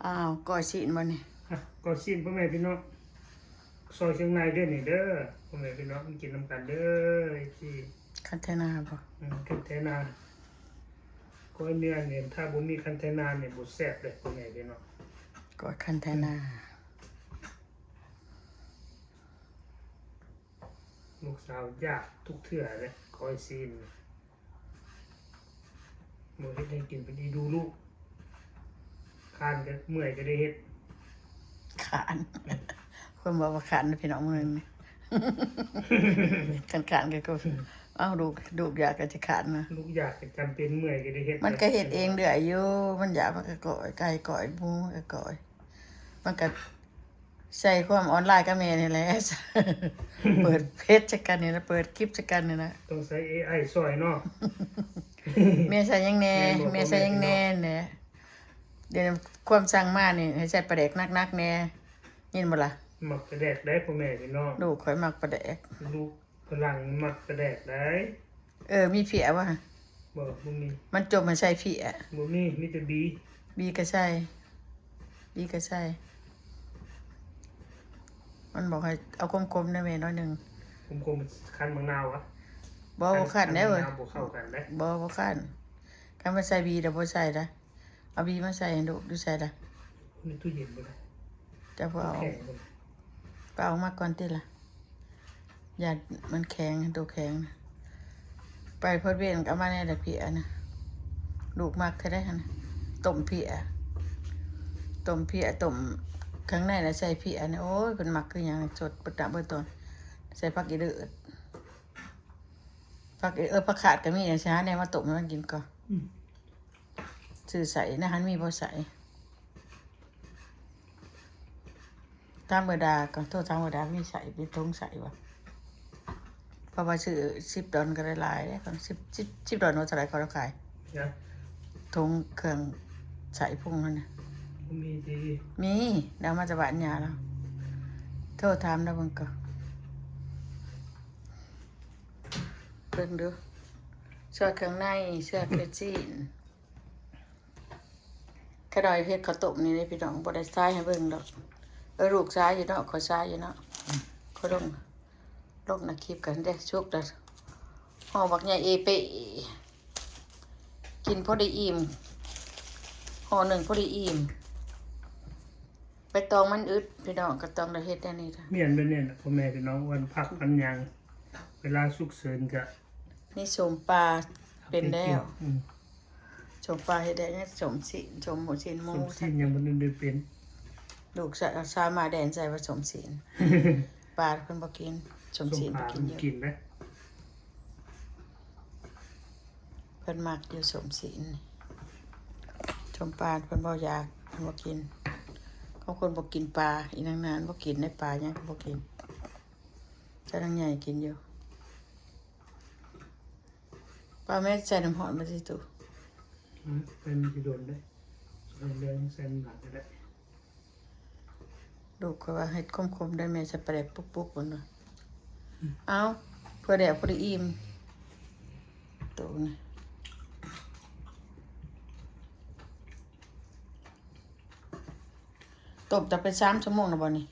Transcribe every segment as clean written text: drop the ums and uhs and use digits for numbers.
อ้าวก้อยซีนบ่นี่ก็สิ้นพ่อแม่พี่น้องซอยเชียงรายเด้อนี่เด้อพ่อแม่พี่น้องกินน้ำกันเด้อที่คันเทนาบ่คันเทนาก้อยเนื้อเนี่ยถ้าบ่มีคันเทนาเนี่ยบ่แซ่บเลยพ่อแม่พี่น้องก้อยคันเทนาลูกสาวยากทุกเทื่อเลยก้อยซีนบ่เฮ็ดให้กินไปดีดูลูกคานก็เมื่อยก็ได้เฮ็ดขานคนบอกว่าขานพี่น้องมึงนี่ขานก็เอ้าดูอยากก็จะขานนะลูกอยากจำเป็นเมื่อยก็ได้เฮ็ดมันก็เฮ็ดเองเด้ออยู่มันอยากมันก็ก่อยไก่ก่อยหมูก็ก่อยมันก็ใช้ความออนไลน์กับแม่นี่แหละเปิดเพจจักกันนี่นะเปิดคลิปจักกันนี่นะต้องใช้ AI ช่วยเนาะแม่ใส่ยังแน่แม่ใส่ยังแน่เนี่ยเดี๋ยวความสั่งมานี่ให้ใส่ปลาแดกนักๆแน่ยินบ่ล่ะหมักกระแดกได้พ่อแม่พี่น้องลูกข่อยมักปลาแดกลูกพลังหมักกระแดกได้มีเผียบ่บ่มีมันจมมันใส่เผียบ่มีแต่บีก็ใส่บีก็ใส่มันบอกให้เอาคมๆได้แม่น้อยนึงคมคันมะนาวอ่ะบ่คันได้เว้ยบ่เข้ากันได้บ่คันคันมาใส่บีแต่บ่ใส่ละเอาบีมาใส่ให้ดูใส่ละในตู้เย็นบ่ได้จะบ่เอาไปเอามาก่อนติล่ะอย่ามันแข็งตัวแข็งนะไปพอดเวียนก็มาแน่แต่เผียนะลูกมักแท้ได้หั่นต้มเผียต้มข้างในน่ะใส่เผียนะโอ้ยเพิ่นมักคือหยังสดปะตะเบิดตอนใส่ผักอีเดือดผักขาดก็มีอย่างช้าแน่มาต้มให้มันกินก่อนซื้อใส่นะฮันมีบ่ใส่ตามเบดาก่อนโทษทางเบดามีใส่ไปทงใส่บ่เพราะว่าซื้อ10 ดอลก็ได้หลายเด้ก่อน10 ดอลว่าเท่าไหร่เขาขายทงเครื่องใส่พุ่งนั่นน่ะมีดาวมาจากบ้านยาแล้วโทษถามได้เบิ่งก่อนเบิ่งดูเสื้อเครื่องในเสื้อเคจีนขะดอยเพชรข้าวต้มนี่ได้พี่น้องบ่ได้ซ้ายให้เบิ่งดอกลูกซ้ายอยู่เนาะขอซ้ายอยู่เนาะเขาลงนะคลิปกันได้ชุกเด้อห่อบักใหญ่เอเปกินพอได้อิ่มห่อหนึ่งพอได้อิ่มไปตองมันอึดพี่น้องก็ต้องได้เฮ็ดได้นี่ล่ะเมียนเป็นเนี่ยพ่อแม่พี่น้องวันพักวันหยังเวลาสุกเสริญก็นี่สมปลาเป็นแล้วสมปลาเฮ็ดได้เนี่ยสมหมูสินหมูยังบ่ได้เป็นลูกสามาแดนใจว่าสมศีลปลาเพิ่นบ่กินสมศีลบ่กินเยอะกินนะเพิ่นมักอยู่สมศีลสมปลาเพิ่นบ่อยากเพิ่นบ่กินเขาคนบ่กินปลาอีนางนานบ่กินได้ปลาหยังก็บ่กินเจ้านางใหญ่กินอยู่ปลาแม่ใส่น้ำหอมมาสิตู่เป็นสิโดนได้ส่วนเรื่องใส่น้ำหนักได้ลูกก็ว่าเฮ็ดคมๆได้แม่จะไปแดกปุ๊กๆพุ่นน่ะเอาเพื่อแดกพอดีอิ่มตู่นี่ต้มจะไป3 ชั่วโมงนะบ่นี่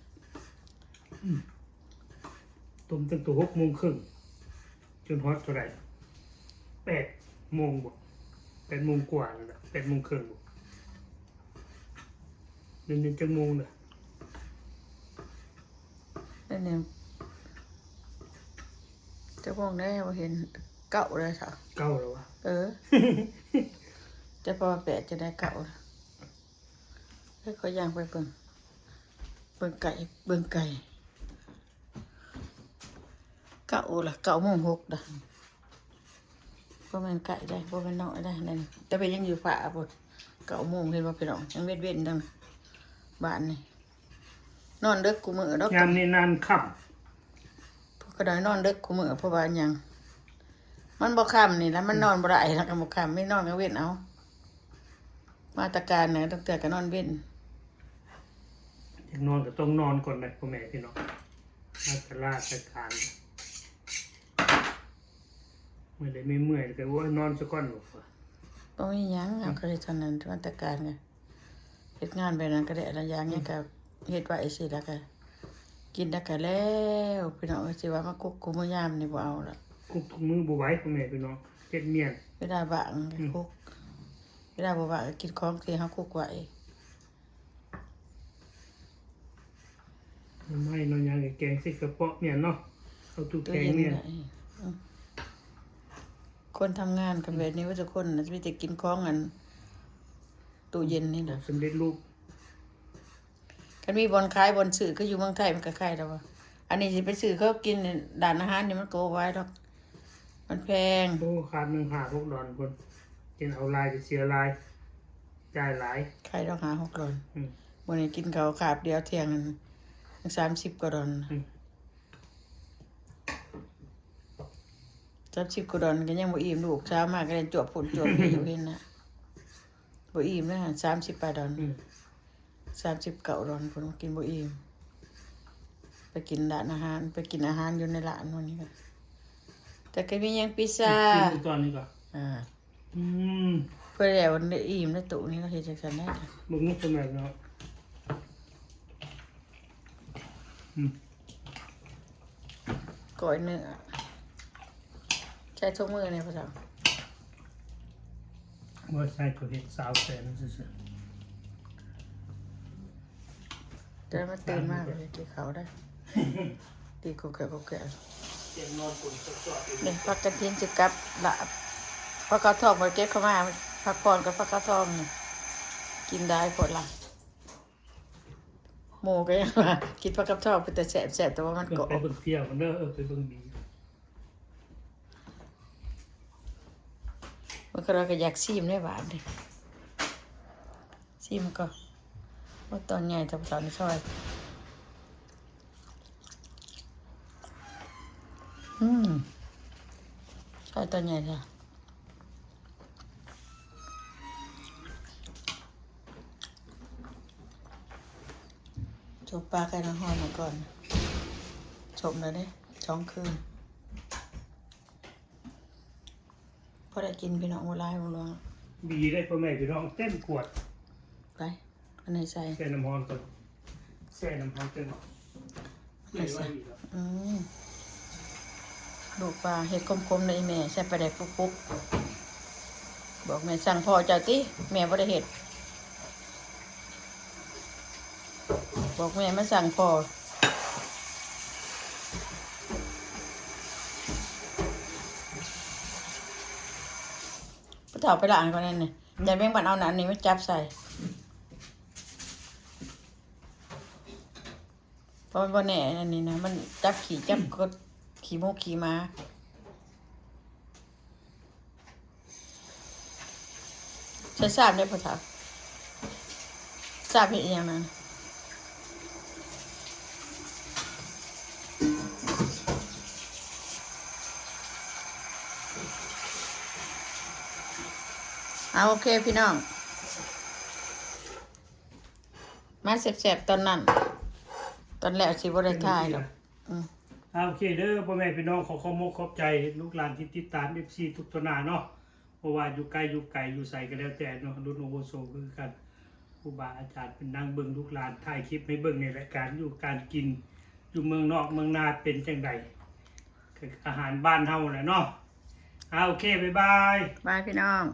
ต้มตั้งแต่6 โมงครึ่งจนฮอดเท่าไหร่8 โมงบ่8 โมงกว่านั่นแหละ8 โมงครึ่งบ่เดี๋ยวจักโมงน่ะนั่นเนี่ยจะมองได้ว่าเห็นเก่าเลยค่ะเก่าแล้ววะจะพอ8จะได้เก่าแล้วเขาย่างไปเบิ่งไก่เก่าล่ะ9 โมง 6ด่ะบ่แม่นไก่ได้บ่แม่นน้อยได้นั่นแต่เป็นยังอยู่ฝ่าพุ่น9 โมงเห็นว่าพี่น้องยังเว้นดังบ้านนี่นอนดึกกูมื้อดอกยามนี้นานค่ำพวกก็ได้นอนดึกกูมื้อเพราะว่าหยังมันบ่ค่ำนี่แล้วมันนอนบ่ได้แล้วก็บ่ค่ำไม่นอนก็เว้นเอามาตรการน่ะตั้งแต่ก็นอนเว้นอยากนอนก็ต้องนอนก่อนนะพ่อแม่พี่น้องราชการเมื่อยก็ว่านอนซะก่อนบ่บ่มีหยังเอาก็เลยเท่านั้นมาตรการไง เฮ็ดงานแบบนั้นก็ได้อะไรอย่างเงี้ยก็เฮ็ดไว้สิแล้วก็กินแล้วก็แล้วพี่น้องสิว่ามากุกกุมยามนี่บ่เอาละ คุกทุกมื้อบ่ไหวพ่อแม่พี่น้องเฮ็ดเมียน เวลาบางก็คุกเวลาบ่บางก็กินของที่เฮาคุกไว้ ไม่เนาะยังแกงใส่กระเพาะเมียนเนาะเอาตู้ ตู้ แกง เย็น เมียน ไว้คนทำงานกันแบบนี้ว่าทุกคนน่ะมีแต่กินของอันตู้เย็นนี่น่ะ สำเร็จรูป คันมีบ่อนขายบ่อนซื้อก็อยู่เมืองไทยมันก็ขายแล้วว่าอันนี้สิไปซื้อเขากินร้านอาหารนี่มันก็บ่ไหว้ดอกมันแพง โอ้ขาด156ดอนคนกินเอาลายจะเสียลายจ่ายหลาย ขายดอกหา6ดอล อืม มื้อนี้กินข้าวคาบเดียวเที่ยงนั้น30กว่าดอล อืม 30กว่าดอลก็ยังบ่อิ่มลูกเช้ามาก็ได้จวบฝนจวบนี่อยู่เห็นน่ะบ่อิ่มนะ30ปลายดอล 39ดอลพุ่นกินบ่อิ่มไปกินร้านอาหารไปกินอาหารอยู่ในร้านนู่นนี่ก็แต่ก็มีหยังพิซซ่า กินดูตอนนี้ก่อน อ่า อืม เพื่อแล้วมันได้อิ่มในตู้นี่เราเฮ็ดจังซั่นได้จ้ะ มึงนึกสมัยเนาะอืม ก้อยเนื้อใช้ทุกมื้อในภาษา ว่าใช่ตัวเห็ดสาวแสนซื่อ แต่มันตื่นมากเลยกินข้าวได้ตีกูแก่กูแก่ ๆเตียงนอนปุ่นสดๆอยู่ นี่พักกันทิ้งสิกลับละพักกระทองมาเก็บเข้ามาพักผ่อนกับพักกระทองนี่กินได้ผลละหมูก็ยังว่ากินพักกระทองเป็นแต่แสบๆแต่ว่ามัน เบิ่ง เกาะ ไปเบิ่งเที่ยวมันเด้อไปเบิ่งบี มันก็เราก็อยากซีมได้หวานดิซีมก็ว่าตอนใหญ่แต่ตอนนี้ซอยซอยตอนใหญ่จ้ะจบปลาไก่น้ำหอมมาก่อนจบแล้วเด้2 คืนพอได้กินพี่น้องโบราณโบราณ บีได้พ่อแม่พี่น้องเต็มขวด ไปอันไหนใส่ แช่น้ำร้อนก่อนแช่น้ำร้อนเต็มไม่ไหวอีกแล้ว ลูกปลาเห็ดคมๆในแม่ใส่ปลาแดกปุ๊บๆบอกแม่สั่งพ่อเจ้าติแม่บ่ได้เห็ดบอกแม่มาสั่งพ่อไปถอดไปล้างก่อนนั่นนี่อย่าแม่งบันเอาหนันนี่มาจับใส่เพราะมันบ่แน่อันนี้นะมันจับขี่จับกดขี่มูกขี่ม้าใช้ทราบได้ปะครับทราบเห็นอย่างนั้นเอาโอเคพี่น้องมาแสบๆตอนนั้นตอนแรกสิบ่ได้ถ่ายหรอก โอเคเด้อพ่อแม่พี่น้องขอมกขอบใจลูกหลานที่ติดตาม FC ทุกตัวหน้าเนาะเพราะว่าอยู่ไกลอยู่ไกลอยู่ไสก็แล้วแต่เนาะรุ่นโอโวโซคือกันครูบาอาจารย์เป็นนั่งเบิ่งลูกหลานถ่ายคลิปให้เบิ่งในรายการอยู่การกินอยู่เมืองนอกเมืองนาเป็นจังไดคืออาหารบ้านเฮาแหละเนาะโอเคบ๊ายบาย บายพี่น้อง